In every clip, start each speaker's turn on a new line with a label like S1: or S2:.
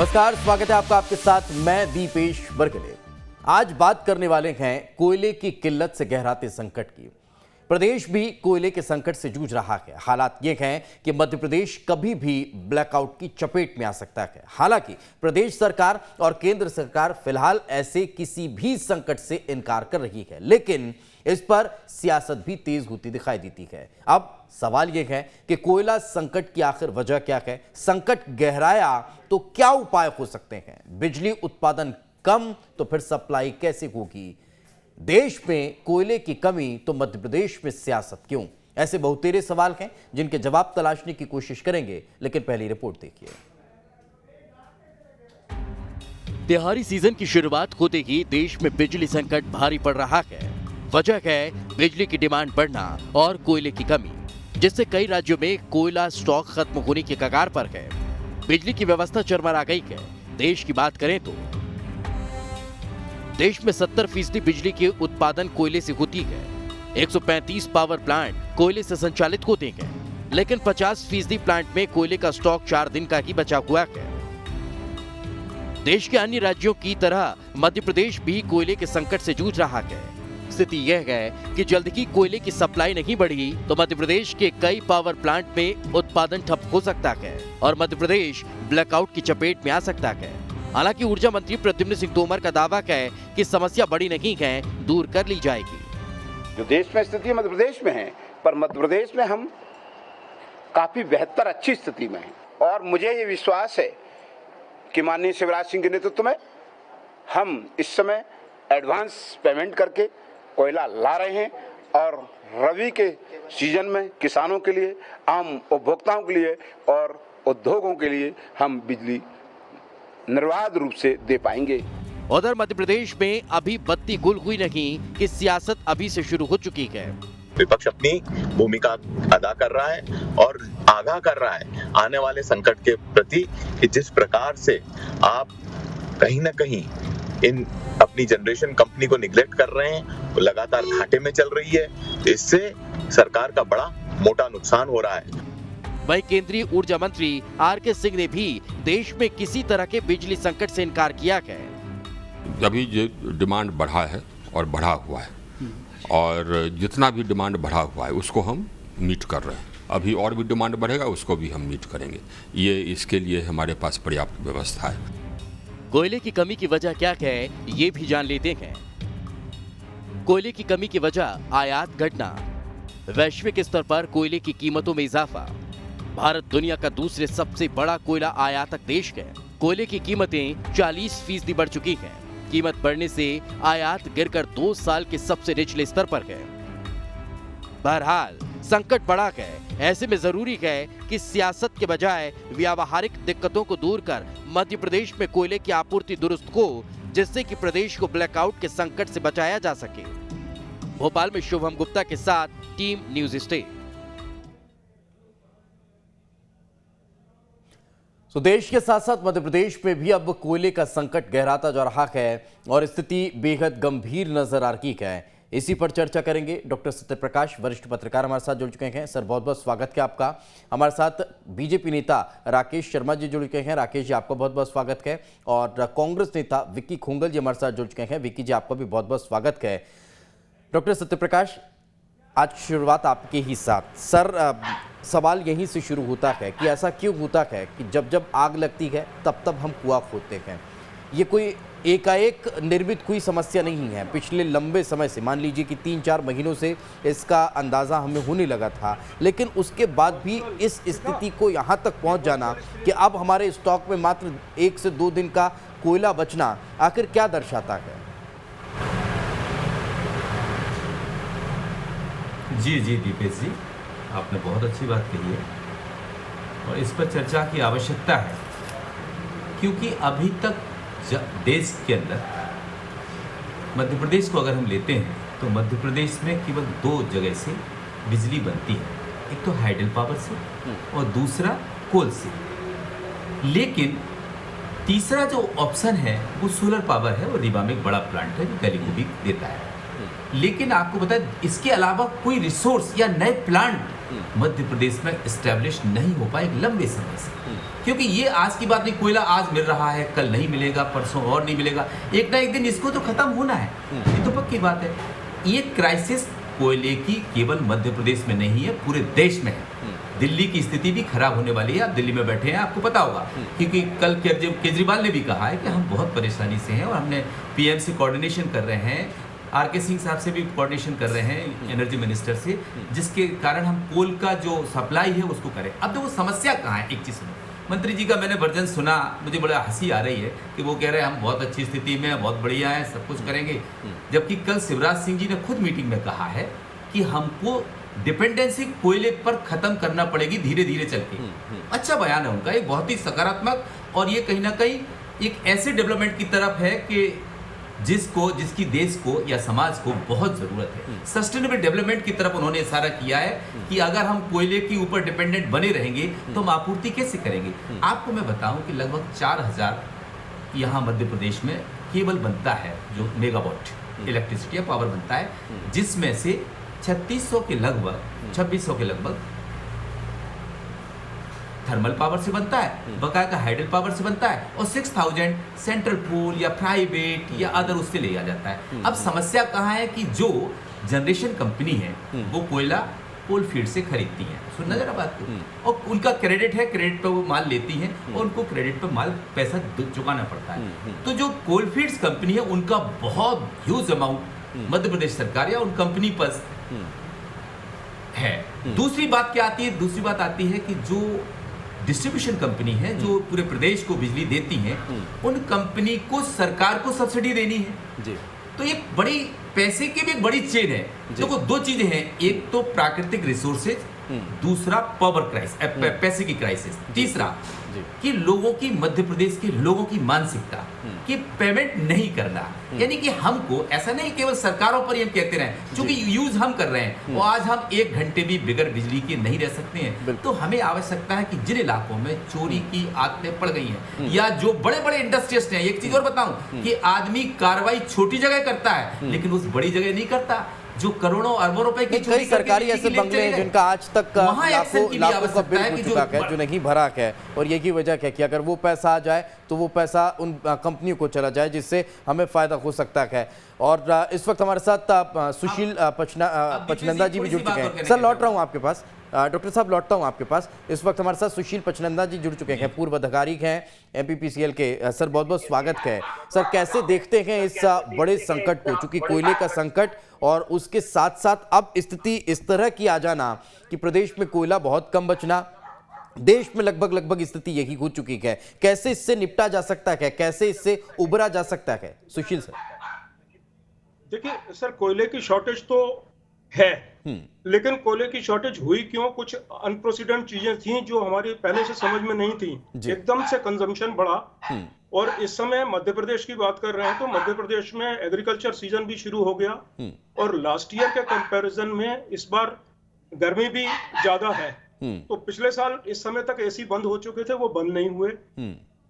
S1: नमस्कार, स्वागत है आपका। आपके साथ मैं दीपेश बरगले। आज बात करने वाले हैं कोयले की किल्लत से गहराते संकट की। प्रदेश भी कोयले के संकट से जूझ रहा है। हालात ये हैं कि मध्य प्रदेश कभी भी ब्लैकआउट की चपेट में आ सकता है। हालांकि प्रदेश सरकार और केंद्र सरकार फिलहाल ऐसे किसी भी संकट से इनकार कर रही है, लेकिन इस पर सियासत भी तेज होती दिखाई देती है। अब सवाल यह है कि कोयला संकट की आखिर वजह क्या है? संकट गहराया तो क्या उपाय हो सकते हैं? बिजली उत्पादन कम तो फिर सप्लाई कैसे होगी? देश में कोयले की कमी तो मध्य प्रदेश में सियासत क्यों? ऐसे बहुतेरे सवाल हैं जिनके जवाब तलाशने की कोशिश करेंगे, लेकिन पहली रिपोर्ट देखिए।
S2: त्योहारी सीजन की शुरुआत होते ही देश में बिजली संकट भारी पड़ रहा है। वजह है बिजली की डिमांड बढ़ना और कोयले की कमी, जिससे कई राज्यों में कोयला स्टॉक खत्म होने के कगार पर है। बिजली की व्यवस्था चरमरा गई है। देश की बात करें तो देश में 70% बिजली के उत्पादन कोयले से होती है। 135 पावर प्लांट कोयले से संचालित होते हैं, लेकिन 50% प्लांट में कोयले का स्टॉक 4 दिन का ही बचा हुआ है। देश के अन्य राज्यों की तरह मध्य प्रदेश भी कोयले के संकट से जूझ रहा है। स्थिति यह है कि जल्द ही कोयले की सप्लाई नहीं बढ़ी तो मध्य प्रदेश के कई पावर प्लांट में उत्पादन ठप हो सकता है और मध्य प्रदेश ब्लैकआउट की चपेट में आ सकता है। हालांकि ऊर्जा मंत्री प्रद्युम्न सिंह तोमर का दावा है कि समस्या बड़ी नहीं है, दूर कर ली जाएगी।
S3: जो देश में स्थिति मध्य प्रदेश में है, पर मध्य प्रदेश में हम काफी बेहतर अच्छी स्थिति में हैं और मुझे ये विश्वास है कि माननीय शिवराज सिंह के नेतृत्व में हम इस समय एडवांस पेमेंट करके कोयला ला रहे हैं और रबी के सीजन में किसानों के लिए, आम उपभोक्ताओं के लिए और उद्योगों के लिए हम बिजली निर्बाध रूप से दे पाएंगे।
S2: उधर मध्य प्रदेश में अभी बत्ती गुल हुई नहीं कि सियासत अभी से शुरू हो चुकी है।
S4: विपक्ष अपनी भूमिका अदा कर रहा है और आगाह कर रहा है आने वाले संकट के प्रति कि जिस प्रकार से आप कहीं ना कहीं इन अपनी जनरेशन कंपनी को निगलेक्ट कर रहे हैं, वो लगातार घाटे में चल रही है। इससे सरकार का बड़ा मोटा नुकसान हो रहा है।
S2: वहीं केंद्रीय ऊर्जा मंत्री आर.के. सिंह ने भी देश में किसी तरह के बिजली संकट से इनकार किया है।
S5: अभी जो डिमांड बढ़ा है और बढ़ा हुआ है और जितना भी डिमांड बढ़ा हुआ है उसको हम मीट कर रहे हैं। अभी और भी डिमांड बढ़ेगा, उसको भी हम मीट करेंगे। ये इसके लिए हमारे पास पर्याप्त व्यवस्था है।
S2: कोयले की कमी की वजह क्या है, ये भी जान लेते हैं। कोयले की कमी की वजह आयात घटना, वैश्विक स्तर पर कोयले की कीमतों में इजाफा। भारत दुनिया का दूसरे सबसे बड़ा कोयला आयातक देश है। कोयले की कीमतें 40% बढ़ चुकी हैं। कीमत बढ़ने से आयात गिरकर 2 साल के सबसे निचले स्तर पर है। बहरहाल संकट बड़ा है। ऐसे में जरूरी है कि सियासत के बजाय व्यावहारिक दिक्कतों को दूर कर मध्य प्रदेश में कोयले की आपूर्ति दुरुस्त हो, जिससे कि प्रदेश को ब्लैकआउट के संकट से बचाया जा सके। भोपाल में शुभम गुप्ता के साथ टीम न्यूज स्टेट।
S1: तो देश के साथ साथ मध्य प्रदेश में भी अब कोयले का संकट गहराता जा रहा है और स्थिति बेहद गंभीर नजर आ रही है। इसी पर चर्चा करेंगे। डॉक्टर सत्यप्रकाश, वरिष्ठ पत्रकार, हमारे साथ जुड़ चुके हैं। सर, बहुत बहुत स्वागत है आपका। हमारे साथ बीजेपी नेता राकेश शर्मा जी जुड़ चुके हैं। राकेश जी, आपका बहुत बहुत स्वागत है। और कांग्रेस नेता विक्की खोंगल जी हमारे साथ जुड़ चुके हैं। विक्की जी, आपका भी बहुत बहुत स्वागत है। डॉक्टर सत्यप्रकाश, आज शुरुआत आपके ही साथ। सर, सवाल यहीं से शुरू होता है कि ऐसा क्यों होता है कि जब जब आग लगती है तब तब हम कुआं खोदते हैं? ये कोई एकाएक निर्मित कोई समस्या नहीं है। पिछले लंबे समय से, मान लीजिए कि 3-4 महीनों से इसका अंदाज़ा हमें होने लगा था, लेकिन उसके बाद भी इस स्थिति को यहाँ तक पहुँच जाना कि अब हमारे स्टॉक में मात्र 1 से 2 दिन का कोयला बचना आखिर क्या दर्शाता है?
S6: जी दीपेश जी, आपने बहुत अच्छी बात कही है और इस पर चर्चा की आवश्यकता है, क्योंकि अभी तक देश के अंदर मध्य प्रदेश को अगर हम लेते हैं तो मध्य प्रदेश में केवल 2 जगह से बिजली बनती है। एक तो हाइडल पावर से और दूसरा कोल से। लेकिन तीसरा जो ऑप्शन है वो सोलर पावर है और रीवा में एक बड़ा प्लांट है जो दिल्ली को भी देता है। लेकिन आपको पता है इसके अलावा कोई रिसोर्स या नए प्लांट मध्य प्रदेश में एस्टेब्लिश नहीं हो पाए लंबे समय से, क्योंकि ये आज की बात नहीं, कोयला आज मिल रहा है, कल नहीं मिलेगा, परसों और नहीं मिलेगा, एक ना एक दिन इसको तो खत्म होना है, ये तो पक्की बात है। ये क्राइसिस कोयले की केवल मध्य प्रदेश में नहीं है, पूरे देश में है। दिल्ली की स्थिति भी खराब होने वाली है। आप दिल्ली में बैठे हैं, आपको पता होगा, क्योंकि कल केजरीवाल ने भी कहा है कि हम बहुत परेशानी से हैं और हमने पीएम से कोऑर्डिनेशन कर रहे हैं, आरके सिंह साहब से भी कोऑर्डिनेशन कर रहे हैं, एनर्जी मिनिस्टर से, जिसके कारण हम कोल का जो सप्लाई है उसको करें। अब देखो समस्या कहाँ है, एक चीज़ सुनो, मंत्री जी का मैंने वर्जन सुना, मुझे बड़ा हंसी आ रही है कि वो कह रहे हैं हम बहुत अच्छी स्थिति में हैं, बहुत बढ़िया है, सब कुछ करेंगे, जबकि कल शिवराज सिंह जी ने खुद मीटिंग में कहा है कि हमको डिपेंडेंसी कोयले पर खत्म करना पड़ेगी धीरे धीरे चल के। अच्छा बयान है उनका, एक बहुत ही सकारात्मक, और ये कहीं ना कहीं एक ऐसे डेवलपमेंट की तरफ है कि जिसकी देश को या समाज को बहुत जरूरत है। सस्टेनेबल डेवलपमेंट की तरफ उन्होंने इशारा किया है कि अगर हम कोयले के ऊपर डिपेंडेंट बने रहेंगे तो हम आपूर्ति कैसे करेंगे। आपको मैं बताऊं कि लगभग 4000 यहाँ मध्य प्रदेश में केवल बनता है, जो मेगावाट इलेक्ट्रिसिटी या पावर बनता है, जिसमें से 2600 के लगभग थर्मल पावर से बनता है, बकाया का हाइडल पावर से बनता है, और 6000 सेंट्रल पूल या प्राइवेट या अदर उससे ले आ जाता है। अब समस्या कहाँ है कि जो जनरेशन कंपनी है वो कोयला कोल फील्ड से खरीदती है, सुनना जरा बात को, और उनका क्रेडिट है, क्रेडिट पे वो माल लेती हैं और उनको क्रेडिट पे माल पैसा चुकाना पड़ता है। तो जो कोल फील्ड्स कंपनी है उनका बहुत ह्यूज अमाउंट मध्य प्रदेश सरकार या उन कंपनी पर है। दूसरी बात क्या आती है, दूसरी बात आती है कि जो डिस्ट्रीब्यूशन कंपनी है, जो पूरे प्रदेश को बिजली देती है, उन कंपनी को सरकार को सब्सिडी देनी है जी। तो ये बड़ी पैसे की भी एक बड़ी चेन है। देखो दो चीजें हैं, एक तो प्राकृतिक रिसोर्सेज, दूसरा पावर क्राइसिस, पैसे की क्राइसिस, तीसरा कि लोगों की, मध्य प्रदेश के लोगों की मानसिकता कि पेमेंट नहीं करना, यानी कि हमको ऐसा नहीं केवल सरकारों पर ही हम कहते रहे, क्योंकि यूज हम कर रहे हैं, और आज हम 1 घंटे भी बिगर बिजली के नहीं रह सकते हैं। तो हमें आवश्यकता है कि जिन इलाकों में चोरी की आदतें पड़ गई हैं, या जो बड़े बड़े इंडस्ट्रियलिस्ट हैं, एक चीज और बताऊं कि आदमी कार्रवाई छोटी जगह करता है लेकिन उस बड़ी जगह नहीं करता, जो करोड़ों अरबों रुपए की
S1: कई सरकारी ऐसे बंगले हैं जिनका आज तक लाखों का बिल हो चुका है, जो नहीं भरा है, और यही वजह है कि अगर वो पैसा आ जाए तो वो पैसा उन कंपनियों को चला जाए, जिससे हमें फायदा हो सकता है। और इस वक्त हमारे साथ सुशील पचनंदा जी भी जुड़ चुके हैं। सर लौट रहा हूँ आपके पास, डॉक्टर साहब लौटता हूँ आपके पास। इस वक्त हमारे साथ सुशील पचनंदा जी जुड़ चुके हैं, पूर्व अधिकारी हैं एमपीपीसीएल के। सर बहुत बहुत स्वागत है। सर कैसे देखते हैं इस बड़े संकट को, चूंकि कोयले का संकट और उसके साथ साथ अब स्थिति इस तरह की आ जाना कि प्रदेश में कोयला बहुत कम बचना, देश में लगभग स्थिति यही हो चुकी है, कैसे इससे निपटा जा सकता है, कैसे इससे उबरा जा सकता है? सुशील सर।
S7: देखिए सर, कोयले की शॉर्टेज तो है, लेकिन कोयले की शॉर्टेज हुई क्यों? कुछ अनप्रेसिडेंट चीजें थी जो हमारी पहले से समझ में नहीं थी। एकदम से कंजम्पशन बढ़ा, और इस समय मध्य प्रदेश की बात कर रहे हैं तो मध्य प्रदेश में एग्रीकल्चर सीजन भी शुरू हो गया, और लास्ट ईयर के कंपैरिजन में इस बार गर्मी भी ज्यादा है। तो पिछले साल इस समय तक एसी बंद हो चुके थे, वो बंद नहीं हुए।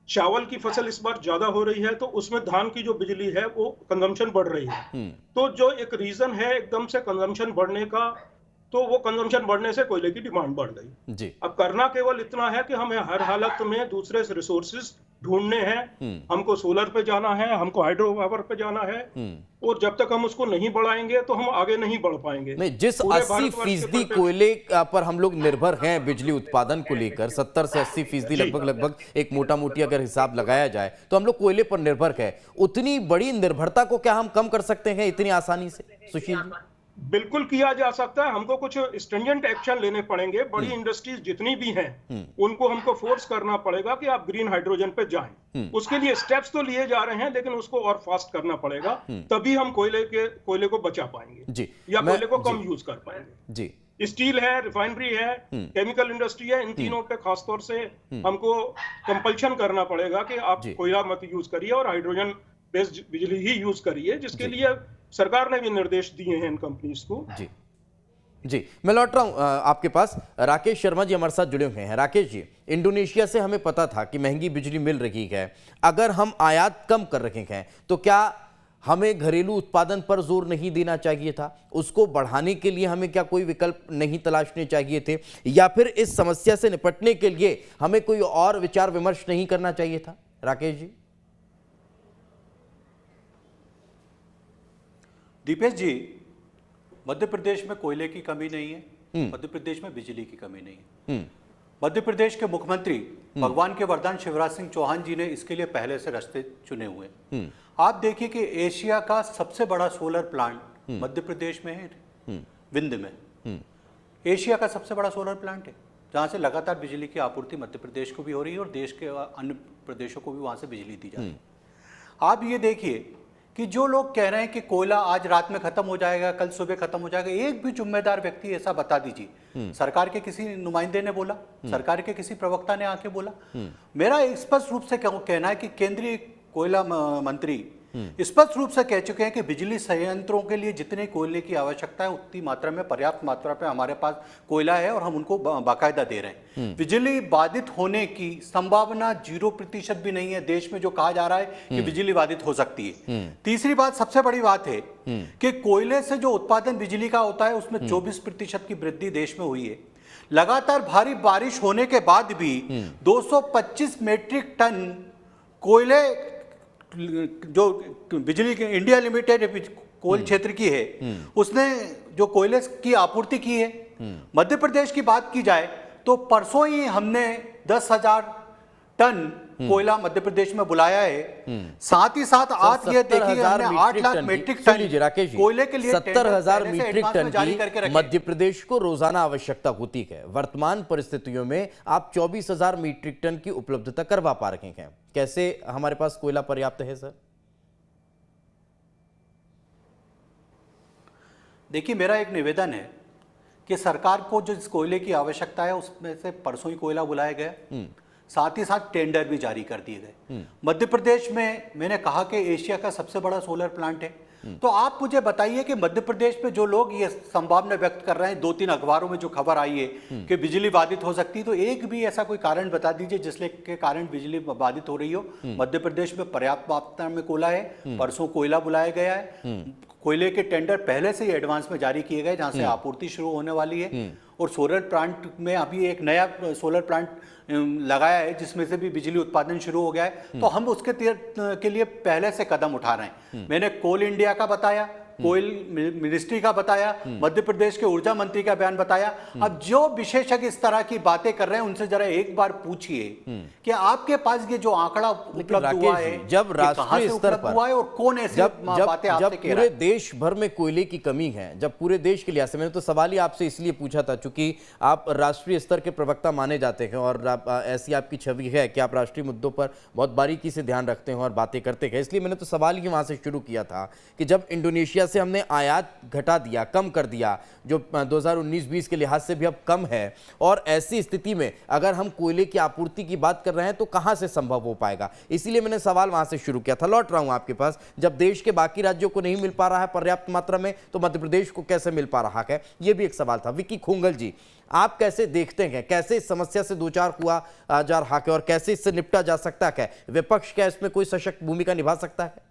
S7: चावल की फसल इस बार ज्यादा हो रही है, तो उसमें धान की जो बिजली है वो कंजम्पशन बढ़ रही है। तो जो एक रीजन है एकदम से कंजम्पशन बढ़ने का, तो वो कंजम्पशन बढ़ने से कोयले की डिमांड बढ़ गई जी। अब करना केवल इतना है कि हमें हर हालत में दूसरे रिसोर्सेज ढूंढने हैं। हमको सोलर पे जाना है, हमको हाइड्रो पावर पे जाना है, और जब तक हम उसको नहीं बढ़ाएंगे तो हम आगे नहीं बढ़ पाएंगे।
S1: नहीं, जिस 80% कोयले पर हम लोग निर्भर हैं बिजली उत्पादन को लेकर, 70 से 80% लगभग एक मोटा मोटी अगर हिसाब लगाया जाए तो हम लोग कोयले पर निर्भर है। उतनी बड़ी निर्भरता को क्या हम कम कर सकते हैं इतनी आसानी से? सुशील जी।
S7: बिल्कुल किया जा सकता है। हमको कुछ स्ट्रिंजेंट एक्शन लेने पड़ेंगे। बड़ी इंडस्ट्रीज जितनी भी हैं उनको हमको फोर्स करना पड़ेगा कि आप ग्रीन हाइड्रोजन पे जाएं। उसके लिए स्टेप्स तो लिए जा रहे हैं, लेकिन उसको और फास्ट करना पड़ेगा, तभी हम कोयले को बचा पाएंगे जी, या कोयले को कम यूज कर पाएंगे जी। स्टील है, रिफाइनरी है, केमिकल इंडस्ट्री है, इन तीनों पे खासतौर से हमको कंपल्शन करना पड़ेगा कि आप कोयला मत यूज करिए और हाइड्रोजन बेस्ड बिजली ही यूज करिए, जिसके लिए सरकार ने भी निर्देश दिए हैं इन कंपनीज को
S1: जी। मैं लौट रहा हूं आपके पास। राकेश शर्मा जी हमारे साथ जुड़े हुए हैं। राकेश जी, इंडोनेशिया से हमें पता था कि महंगी बिजली मिल रही है, अगर हम आयात कम कर रहे हैं तो क्या हमें घरेलू उत्पादन पर जोर नहीं देना चाहिए था? उसको बढ़ाने के लिए हमें क्या कोई विकल्प नहीं तलाशने चाहिए थे, या फिर इस समस्या से निपटने के लिए हमें कोई और विचार विमर्श नहीं करना चाहिए था? राकेश जी।
S8: दीपेश जी, मध्य प्रदेश में कोयले की कमी नहीं है, मध्य प्रदेश में बिजली की कमी नहीं है। मध्य प्रदेश के मुख्यमंत्री भगवान के वरदान शिवराज सिंह चौहान जी ने इसके लिए पहले से रास्ते चुने हुए हैं। आप देखिए कि एशिया का सबसे बड़ा सोलर प्लांट मध्य प्रदेश में है, विंध्य में। एशिया का सबसे बड़ा सोलर प्लांट है, जहां से लगातार बिजली की आपूर्ति मध्य प्रदेश को भी हो रही है और देश के अन्य प्रदेशों को भी वहां से बिजली दी जा रही है। आप ये देखिए कि जो लोग कह रहे हैं कि कोयला आज रात में खत्म हो जाएगा, कल सुबह खत्म हो जाएगा, एक भी जिम्मेदार व्यक्ति ऐसा बता दीजिए। सरकार के किसी नुमाइंदे ने बोला, सरकार के किसी प्रवक्ता ने आके बोला? मेरा स्पष्ट रूप से कहना है कि केंद्रीय कोयला मंत्री स्पष्ट रूप से कह चुके हैं कि बिजली संयंत्रों के लिए जितने कोयले की आवश्यकता है उतनी मात्रा में, पर्याप्त मात्रा में हमारे पास कोयला है और हम उनको बाकायदा दे रहे हैं। बिजली बाधित होने की संभावना 0% भी नहीं है देश में, जो कहा जा रहा है कि बिजली बाधित हो सकती है। तीसरी बात, सबसे बड़ी बात है कि कोयले से जो उत्पादन बिजली का होता है उसमें 24% की वृद्धि देश में हुई है। लगातार भारी बारिश होने के बाद भी 225 मीट्रिक टन कोयले जो बिजली के इंडिया लिमिटेड कोल क्षेत्र की है, उसने जो कोयले की आपूर्ति की है। मध्य प्रदेश की बात की जाए तो परसों ही हमने 10,000 टन कोयला मध्य प्रदेश में बुलाया है। साथ ही साथ आप ये देखिए हमने 8 लाख मीट्रिक टन कोयले के लिए
S1: 70,000 मीट्रिक टन की मध्य प्रदेश को रोजाना आवश्यकता होती है। वर्तमान परिस्थितियों में आप 24,000 मीट्रिक टन की उपलब्धता करवा पा रहे हैं। कैसे हमारे पास कोयला पर्याप्त है सर?
S8: देखिए, मेरा एक निवेदन है कि सरकार को जो इस कोयले की आवश्यकता है उसमें से परसों ही कोयला बुलाया गया, साथ ही साथ टेंडर भी जारी कर दिए गए। मध्य प्रदेश में मैंने कहा कि एशिया का सबसे बड़ा सोलर प्लांट है। तो आप मुझे बताइए कि मध्य प्रदेश में जो लोग ये संभावना व्यक्त कर रहे हैं, 2-3 अखबारों में जो खबर आई है कि बिजली बाधित हो सकती है, तो एक भी ऐसा कोई कारण बता दीजिए जिसके के कारण बिजली बाधित हो रही हो। मध्य प्रदेश में पर्याप्त मात्रा में कोयला है, परसों कोयला बुलाया गया है, कोयले के टेंडर पहले से ही एडवांस में जारी किए गए जहां से आपूर्ति शुरू होने वाली है। और सोलर प्लांट में अभी एक नया सोलर प्लांट लगाया है जिसमें से भी बिजली उत्पादन शुरू हो गया है। तो हम उसके के लिए पहले से कदम उठा रहे हैं। मैंने कोल इंडिया का बताया, कोयल मिनिस्ट्री का बताया, मध्य प्रदेश के ऊर्जा मंत्री का बयान बताया। अब जो विशेषज्ञ इस तरह की बातें कर रहे हैं उनसे जरा एक बार पूछिए कि आपके पास ये जो आंकड़ा उपलब्ध हुआ है,
S1: जब राष्ट्रीय स्तर पर
S8: हुआ है और कौन ऐसी बातें आपसे कह रहा है?
S1: पूरे देश भर में कोयले की कमी है, जब पूरे देश के लिहाज से, मैंने तो सवाल ही आपसे इसलिए पूछा था चूंकि आप राष्ट्रीय स्तर के प्रवक्ता माने जाते हैं और ऐसी आपकी छवि है कि आप राष्ट्रीय मुद्दों पर बहुत बारीकी से ध्यान रखते हैं और बातें करते हैं, इसलिए मैंने तो सवाल ही वहां से शुरू किया था कि जब इंडोनेशिया से हमने आयात घटा दिया, कम कर दिया, जो 2019-20 के लिहाज से भी अब कम है, और ऐसी स्थिति में अगर हम कोयले की आपूर्ति की बात कर रहे हैं तो कहां से संभव हो पाएगा? इसीलिए मैंने सवाल वहां से शुरू किया था। लौट रहा हूं आपके पास, जब देश के बाकी राज्यों को नहीं मिल पा रहा है पर्याप्त मात्रा में, तो मध्य प्रदेश को कैसे मिल पा रहा है? यह भी एक सवाल था। विक्की खोंगल जी, आप कैसे देखते हैं, कैसे इस समस्या से दो चार हुआ जा रहा है और कैसे इससे निपटा जा सकता है? विपक्ष क्या इसमें कोई सशक्त भूमिका निभा सकता है?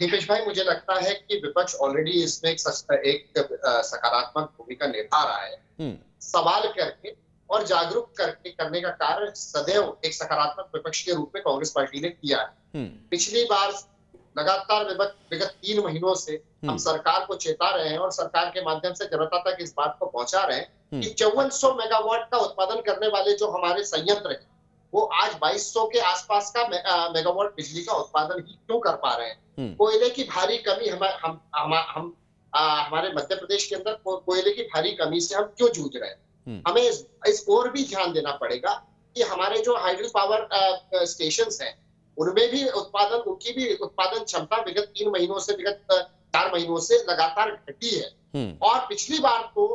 S9: दीपेश भाई, मुझे लगता है कि विपक्ष ऑलरेडी इसमें एक सकारात्मक भूमिका निभा रहा है। सवाल करके और जागरूक करने का कार्य सदैव एक सकारात्मक विपक्ष के रूप में कांग्रेस पार्टी ने किया है। पिछली बार लगातार विगत 3 महीनों से हम सरकार को चेता रहे हैं और सरकार के माध्यम से जनता तक इस बात को पहुंचा रहे हैं कि 5400 मेगावाट का उत्पादन करने वाले जो हमारे संयंत्र हैं वो आज 2200 के आसपास का मेगावाट बिजली का उत्पादन ही क्यों कर पा रहे हैं? कोयले की भारी कमी हमारे मध्य प्रदेश के अंदर कोयले की भारी कमी से हम क्यों जूझ रहे हैं? हमें इस ओर भी ध्यान देना पड़ेगा कि हमारे जो हाइड्रो पावर स्टेशंस हैं उनमें भी उनकी भी उत्पादन क्षमता विगत 3 महीनों से, विगत 4 महीनों से लगातार घटी है। और पिछली बार तो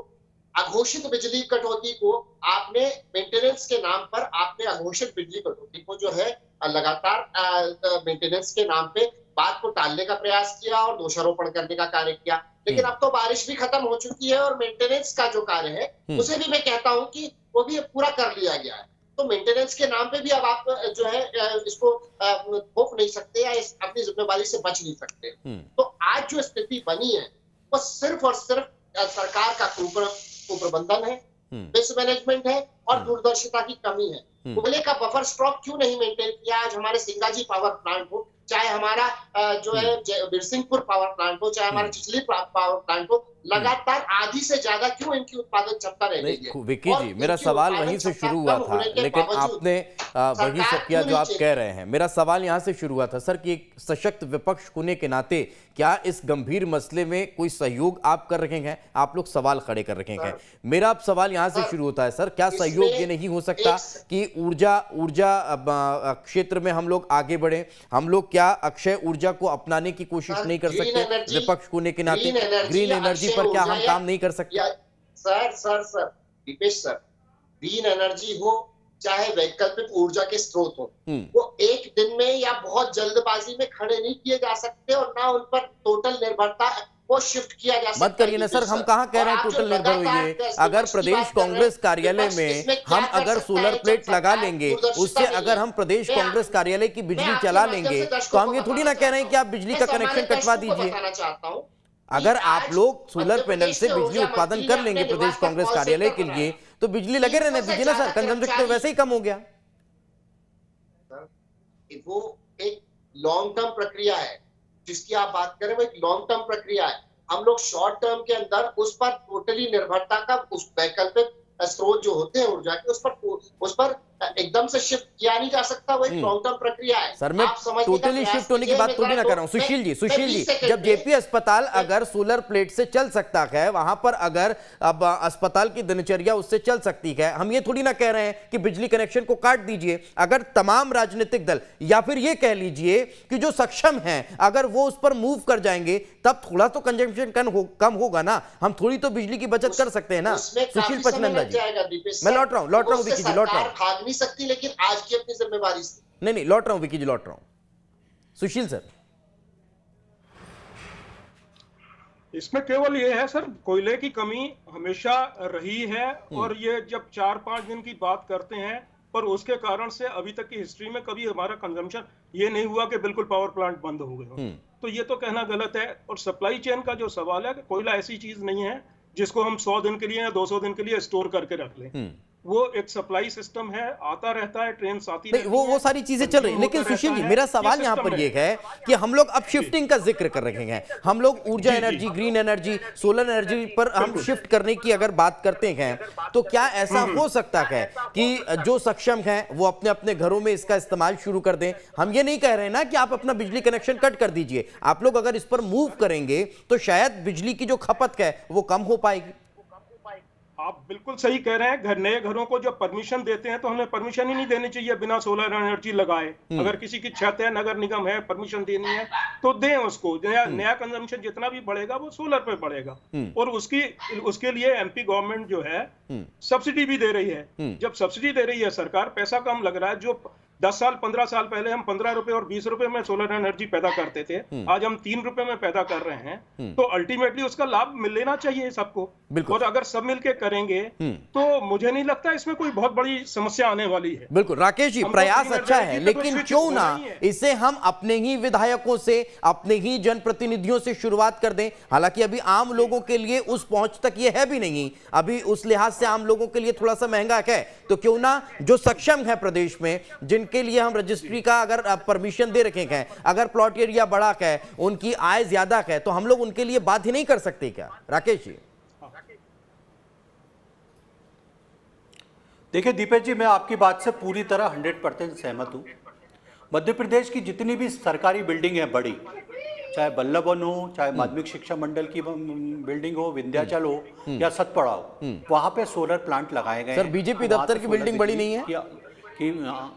S9: अघोषित बिजली कटौती को आपने मेंटेनेंस के नाम पर, आपने अघोषित बिजली कटौती को जो है लगातार मेंटेनेंस के नाम पे बात को टालने का प्रयास किया और दोषारोपण करने का कार्य किया। लेकिन अब तो बारिश भी खत्म हो चुकी है और मेंटेनेंस का जो कार्य है उसे भी मैं कहता हूं कि वो भी पूरा कर लिया गया है। तो मेंटेनेंस के नाम पे भी अब आप जो है इसको थोप नहीं सकते या अपनी जिम्मेवारी से बच नहीं सकते। तो आज जो स्थिति बनी है वो सिर्फ और सिर्फ सरकार का कुप्रबंधन है, मिसमैनेजमेंट है और दूरदर्शिता की कमी है। कोयले का बफर स्टॉक क्यों नहीं मेंटेन किया? आज हमारे सिंगाजी पावर प्लांट हो, चाहे हमारा जो है बिरसिंहपुर पावर प्लांट हो, चाहे हमारा चिचली पावर प्लांट हो, लगातार आधी से ज्यादा क्यों इनकी उत्पादन क्षमता रह गई है?
S1: विक्की जी, मेरा सवाल वहीं से शुरू हुआ था, लेकिन आपने वही सब किया जो आप कह रहे हैं। मेरा सवाल यहां से शुरू हुआ था सर कि एक सशक्त विपक्ष होने के नाते क्या इस गंभीर मसले में कोई सहयोग आप कर रहे हैं? आप लोग सवाल खड़े कर रहे हैं। मेरा अब सवाल यहां से शुरू होता है सर, क्या सहयोग ये नहीं हो सकता कि ऊर्जा क्षेत्र में हम लोग आगे बढ़े? हम लोग क्या अक्षय ऊर्जा को अपनाने की कोशिश नहीं कर सकते विपक्ष होने के नाते? ग्रीन एनर्जी पर क्या हम काम नहीं कर सकते?
S9: Sir Dipesh sir, green energy हो चाहे वैकल्पिक ऊर्जा के स्रोत हो, वो एक दिन में या बहुत जल्दबाजी में खड़े नहीं किए जा सकते और ना उन पर टोटल निर्भरता वो शिफ्ट किया जा सकता है।
S1: मत करिए ना सर, हम कहाँ कह रहे हैं टोटल निर्भर होइए। अगर प्रदेश कांग्रेस कार्यालय में हम अगर सोलर प्लेट लगा लेंगे, उससे अगर हम प्रदेश कांग्रेस कार्यालय की बिजली चला लेंगे, तो हम ये थोड़ी ना कह रहे हैं कि आप बिजली का कनेक्शन कटवा दीजिए। अगर आप लोग सोलर पैनल से बिजली उत्पादन कर लेंगे प्रदेश कांग्रेस कार्यालय के लिए, तो बिजली लगे रहने दीजिए ना सर, कंजम्पशन तो वैसे ही कम हो गया।
S9: वो एक लॉन्ग टर्म प्रक्रिया है जिसकी आप बात करें, वो एक लॉन्ग टर्म प्रक्रिया है। हम लोग शॉर्ट टर्म के अंदर उस पर टोटली निर्भरता का, उस वैकल्पिक स्रोत जो होते हैं ऊर्जा के, उस पर एकदम से शिफ्ट किया नहीं जा सकता। वो एक लॉन्ग टर्म प्रक्रिया है
S1: सर। मैं टोटली शिफ्ट होने की बात थोड़ी ना कर रहा हूं। सुशील जी, जब जेपी अस्पताल अगर सोलर प्लेट से चल सकता है, वहां पर अगर अब अस्पताल की दिनचर्या उससे चल सकती है, हम ये थोड़ी ना कह रहे हैं कि बिजली कनेक्शन को काट दीजिए। अगर तमाम राजनीतिक दल या फिर ये कह लीजिए कि जो सक्षम हैं अगर वो उस पर मूव कर जाएंगे, तब थोड़ा तो कंजम्पशन कम होगा ना। हम थोड़ी तो बिजली की बचत कर सकते हैं ना। सुशील पचनंदा जी, मैं लौट रहा हूं विकी जी, लौट रहा हूं।
S9: नहीं सकती, लेकिन आज की अपनी जिम्मेवारी से
S1: नहीं लौट रहा हूं विकी जी, लौट रहा हूं। सुशील सर,
S7: इसमें केवल ये है सर, कोयले की कमी हमेशा रही है और ये जब 4-5 दिन की बात करते हैं, पर उसके कारण से अभी तक की हिस्ट्री में कभी हमारा कंजम्पशन ये नहीं हुआ कि बिल्कुल पावर प्लांट बंद हो गए। तो ये तो कहना गलत है। और सप्लाई चेन का जो सवाल है, कोयला ऐसी चीज नहीं है जिसको हम 100 दिन के लिए या 200 दिन के लिए स्टोर करके रख लें। वो एक सप्लाई सिस्टम है, आता रहता है, ट्रेन आती रहती है,
S1: वो सारी चीजें चल रही। लेकिन सुशील जी, मेरा सवाल यहाँ पर ये है कि हम लोग अब शिफ्टिंग का जिक्र कर रहे हैं। हम लोग ऊर्जा energy, green energy, solar energy पर हम शिफ्ट करने की अगर बात करते हैं, तो क्या ऐसा हो सकता है कि जो सक्षम है वो अपने अपने घरों में इसका इस्तेमाल शुरू कर दें? हम ये नहीं कह रहे ना कि आप अपना बिजली कनेक्शन कट कर दीजिए। आप लोग अगर इस पर मूव करेंगे तो शायद बिजली की जो खपत है वो कम हो पाएगी।
S7: आप बिल्कुल सही कह रहे हैं। नए घरों को जब परमिशन देते हैं तो हमें परमिशन ही नहीं देनी चाहिए बिना सोलर एनर्जी लगाए। अगर किसी की छत है, नगर निगम है, परमिशन देनी है तो दें उसको। नया कंजम्पशन जितना भी बढ़ेगा वो सोलर पे बढ़ेगा। और उसके लिए एमपी गवर्नमेंट जो है सब्सिडी भी दे रही है। जब सब्सिडी दे रही है सरकार, पैसा कम लग रहा है। जो 10 साल 15 साल पहले हम 15 रुपए और 20 रुपए में सोलर एनर्जी पैदा करते थे, आज हम 3 रुपए में पैदा कर रहे हैं। तो अल्टीमेटली उसका लाभ मिल लेना चाहिए सबको। और अगर सब मिलके करेंगे तो मुझे नहीं लगता इसमें कोई बहुत बड़ी समस्या आने वाली है।
S1: बिल्कुल राकेश जी, प्रयास अच्छा है, लेकिन क्यों ना इसे हम अपने ही विधायकों से, अपने ही जनप्रतिनिधियों से शुरुआत कर दें। हालांकि अभी आम लोगों के लिए उस पहुंच तक ये है भी नहीं, अभी उस लिहाज से आम लोगों के लिए थोड़ा सा महंगा है। तो क्यों ना जो सक्षम है प्रदेश में, जिनके लिए हम रजिस्ट्री का अगर परमिशन दे रखे हैं, अगर प्लॉट एरिया बड़ा है, उनकी आय ज्यादा है, तो हम लोग उनके लिए बात ही नहीं कर सकते क्या राकेश जी?
S8: देखिए दीपेश जी, मैं आपकी बात से पूरी तरह 100% सहमत हूँ। मध्य प्रदेश की जितनी भी सरकारी बिल्डिंग है बड़ी, चाहे बल्लभ भवन हो, चाहे माध्यमिक शिक्षा मंडल की बिल्डिंग हो, विंध्याचल हो या सतपड़ा हो, वहां पे सोलर प्लांट लगाए गए।
S1: सर बीजेपी दफ्तर की बिल्डिंग बड़ी नहीं है
S8: कि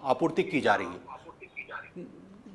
S8: आपूर्ति की जा रही है।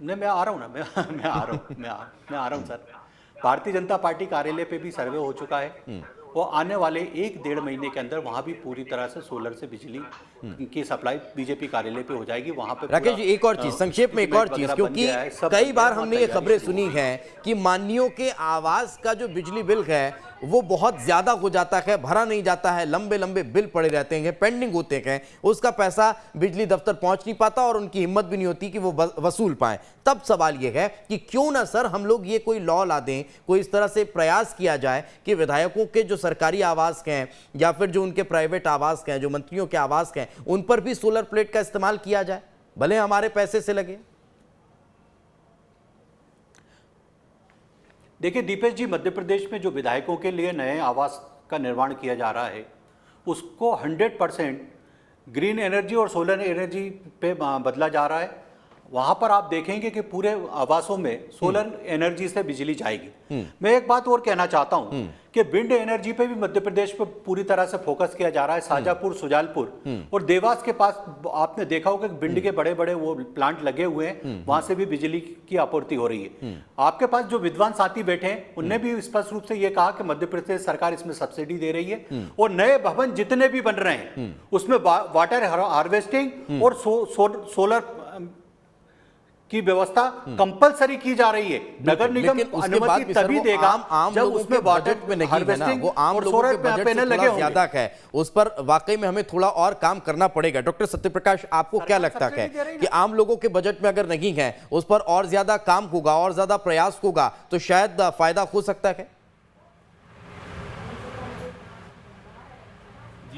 S8: नहीं, मैं आ रहा हूँ ना, मैं आ रहा हूँ सर। भारतीय जनता पार्टी कार्यालय पे भी सर्वे हो चुका है। वो आने वाले 1-1.5 महीने के अंदर वहाँ भी पूरी तरह से सोलर से बिजली की सप्लाई बीजेपी कार्यालय पे हो जाएगी। वहां पे
S1: राकेश जी, एक और चीज संक्षेप में, एक और चीज, क्योंकि कई बार हमने ये खबरें सुनी है कि मानियों के आवास का जो बिजली बिल है वो बहुत ज्यादा हो जाता है, भरा नहीं जाता है, लंबे लंबे बिल पड़े रहते हैं, पेंडिंग होते हैं, उसका पैसा बिजली दफ्तर पहुंच नहीं पाता और उनकी हिम्मत भी नहीं होती कि वो वसूल पाए। तब सवाल ये है कि क्यों ना सर हम लोग ये कोई लॉ ला दें, कोई इस तरह से प्रयास किया जाए कि विधायकों के जो सरकारी आवास हैं या फिर जो उनके प्राइवेट आवास हैं, जो मंत्रियों के आवास हैं, उन पर भी सोलर प्लेट का इस्तेमाल किया जाए, भले हमारे पैसे से लगे।
S8: देखिए दीपेश जी, मध्य प्रदेश में जो विधायकों के लिए नए आवास का निर्माण किया जा रहा है उसको 100% ग्रीन एनर्जी और सोलर एनर्जी पे बदला जा रहा है। वहाँ पर आप देखेंगे कि पूरे आवासों में सोलर एनर्जी से बिजली जाएगी। मैं एक बात और कहना चाहता हूँ कि विंड एनर्जी पे भी मध्य प्रदेश पे पूरी तरह से फोकस किया जा रहा है। शाजापुर, सुजालपुर और देवास के पास आपने देखा होगा कि विंड के बड़े बड़े वो प्लांट लगे हुए हैं, वहां से भी बिजली की आपूर्ति हो रही है। आपके पास जो विद्वान साथी बैठे हैं उनने भी स्पष्ट रूप से ये कहा कि मध्य प्रदेश सरकार इसमें सब्सिडी दे रही है और नए भवन जितने भी बन रहे हैं उसमें वाटर हार्वेस्टिंग और सोलर की व्यवस्था कंपलसरी की जा रही है। नगर निगम अनुमति तभी देगा जब उसमें वाटर
S1: में नहीं है ना, वो आम लोगों के बजट से थोड़ा ज्यादा है, उस पर वाकई में हमें थोड़ा और काम करना पड़ेगा। डॉक्टर सत्यप्रकाश, आपको क्या लगता है कि आम लोगों के बजट में अगर नहीं है उस पर और ज्यादा काम होगा और ज्यादा प्रयास होगा तो शायद फायदा हो सकता है?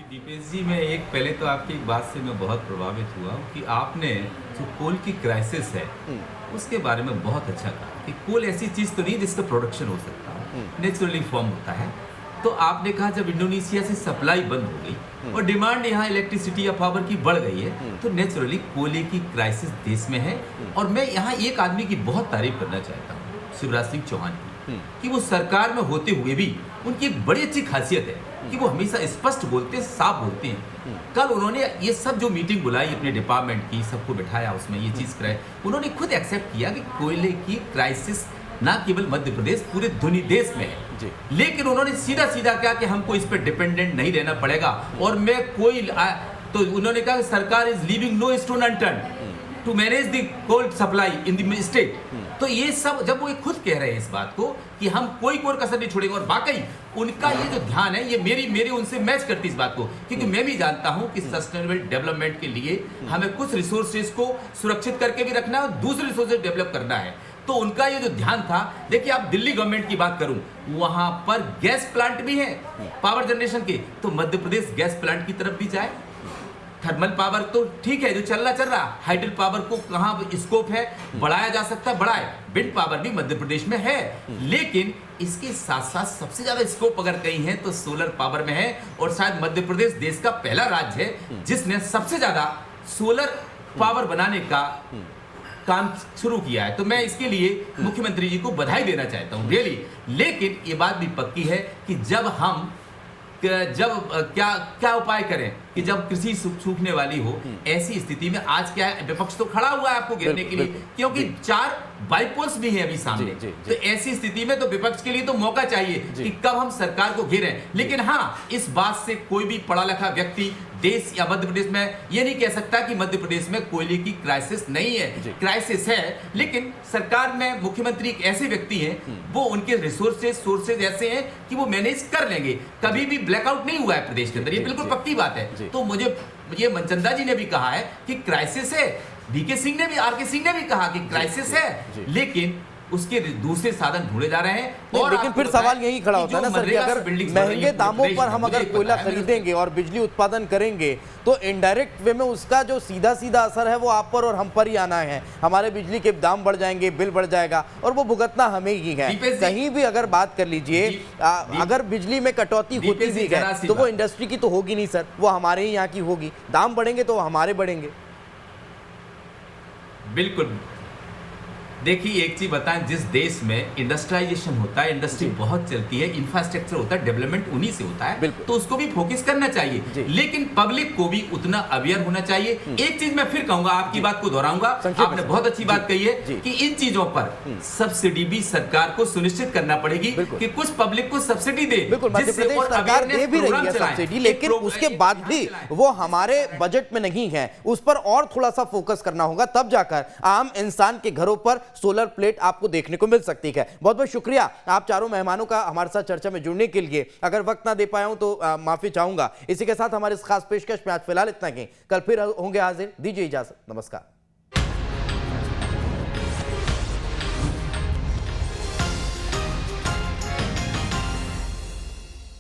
S6: दीपेश जी, मैं पहले तो आपकी एक बात से मैं बहुत प्रभावित हुआ कि आपने जो कोल की क्राइसिस है उसके बारे में बहुत अच्छा कहा कि कोल ऐसी चीज़ तो नहीं जिसका प्रोडक्शन हो सकता है, नेचुरली फॉर्म होता है। तो आपने कहा जब इंडोनेशिया से सप्लाई बंद हो गई और डिमांड यहाँ इलेक्ट्रिसिटी या पावर की बढ़ गई है तो नेचुरली कोयले की क्राइसिस देश में है। और मैं यहाँ एक आदमी की बहुत तारीफ करना चाहता हूँ, शिवराज सिंह चौहान की, कि वो सरकार में होते हुए भी उनकी एक बड़ी अच्छी खासियत है कि वो हमेशा स्पष्ट बोलते हैं, साफ बोलते हैं। कल उन्होंने ये सब जो मीटिंग बुलाई अपने डिपार्टमेंट की, सबको बिठाया, उसमें ये चीज़ कराई, उन्होंने खुद एक्सेप्ट किया कि कोयले की क्राइसिस ना केवल मध्य प्रदेश पूरे दुनिया देश में है। लेकिन उन्होंने सीधा सीधा कहा कि हमको इस पर डिपेंडेंट नहीं रहना पड़ेगा और मैं तो उन्होंने कहा सरकार is leaving no stone unturned to manage the coal supply in the state. तो ये सब जब वो खुद कह रहे हैं इस बात को कि हम कोई कसर नहीं छोड़ेंगे, और वाकई उनका ये जो ध्यान है ये मेरी उनसे मैच करती इस बात को, क्योंकि मैं भी जानता हूं कि सस्टेनेबल डेवलपमेंट के लिए हमें कुछ रिसोर्सेज को सुरक्षित करके भी रखना है और दूसरे रिसोर्सेज डेवलप करना है। तो उनका ये जो ध्यान था, देखिए आप दिल्ली गवर्नमेंट की बात करूं, वहां पर गैस प्लांट भी है पावर जनरेशन के, तो मध्य प्रदेश गैस प्लांट की तरफ भी जाए। थर्मल पावर तो ठीक है जो चल रहा, हाइडल पावर को कहाँ स्कोप है बढ़ाया जा सकता है, बढ़ाए। विंड पावर भी मध्य प्रदेश में है, लेकिन इसके साथ साथ सबसे ज्यादा स्कोप अगर कहीं है तो सोलर पावर में है। और शायद मध्य प्रदेश देश का पहला राज्य है जिसने सबसे ज्यादा सोलर पावर बनाने का काम शुरू किया है। तो मैं इसके लिए मुख्यमंत्री जी को बधाई देना चाहता हूं रियली। लेकिन ये बात भी पक्की है कि जब क्या उपाय करें कि जब कृषि सूखने वाली हो, ऐसी स्थिति में आज क्या है, विपक्ष तो खड़ा हुआ है आपको घेरने के लिए, क्योंकि 4 बाइपोल्स भी हैं अभी सामने। तो ऐसी स्थिति में तो विपक्ष के लिए तो मौका चाहिए कि कब हम सरकार को घेरें। लेकिन हाँ, इस बात से कोई भी पढ़ा लिखा व्यक्ति देश या मध्य प्रदेश में ये नहीं कह सकता कि मध्य प्रदेश में कोयले की क्राइसिस नहीं है, क्राइसिस है। लेकिन सरकार में मुख्यमंत्री एक ऐसे व्यक्ति हैं, वो उनके सोर्सेज ऐसे हैं कि वो मैनेज कर लेंगे। कभी भी ब्लैकआउट नहीं हुआ है प्रदेश के अंदर, ये बिल्कुल पक्की बात है। तो मुझे ये मनचंदा जी ने भी कहा है कि क्राइसिस है, बीके सिंह ने भी, आरके सिंह ने भी कहा कि क्राइसिस है, लेकिन उसके दूसरे साधन ढूंढे जा रहे हैं। और
S1: लेकिन फिर सवाल यही खड़ा होता है ना सर कि अगर महंगे दामों पर हम अगर कोयला खरीदेंगे और बिजली उत्पादन करेंगे तो इनडायरेक्ट वे में उसका जो सीधा असर है वो आप पर और हम पर ही आना है। हमारे बिजली के दाम बढ़ जाएंगे, बिल बढ़ जाएगा और वो भुगतना हमें ही है। कहीं भी अगर बात कर लीजिए, अगर बिजली में कटौती होती भी है तो वो इंडस्ट्री की तो होगी नहीं सर, वो हमारे ही यहाँ की होगी। दाम बढ़ेंगे तो हमारे बढ़ेंगे।
S6: देखिए एक चीज बताएं, जिस देश में इंडस्ट्रियलाइजेशन होता है, इंडस्ट्री बहुत चलती है, इंफ्रास्ट्रक्चर होता है, डेवलपमेंट उन्हीं से होता है, तो उसको भी फोकस करना चाहिए, लेकिन पब्लिक को भी उतना अवेयर होना चाहिए। एक चीज मैं फिर कहूंगा, आपकी बात को दोहराऊंगा, आपने बहुत अच्छी बात कही है कि इन चीजों पर सब्सिडी भी सरकार को सुनिश्चित करना पड़ेगी कि कुछ पब्लिक को सब्सिडी दे।
S1: बिल्कुल, मध्य प्रदेश सरकार दे भी रही है सब्सिडी, लेकिन उसके बाद भी वो हमारे बजट में नहीं है, उस पर और थोड़ा सा फोकस करना होगा, तब जाकर आम इंसान के घरों पर सोलर प्लेट आपको देखने को मिल सकती है। बहुत बहुत शुक्रिया आप चारों मेहमानों का हमारे साथ चर्चा में जुड़ने के लिए। अगर वक्त ना दे पाया हूं तो माफी चाहूंगा। इसी के साथ हमारे इस खास पेशकश में आज फिलहाल इतना ही, कल फिर होंगे हाजिर। दीजिए इजाजत, नमस्कार।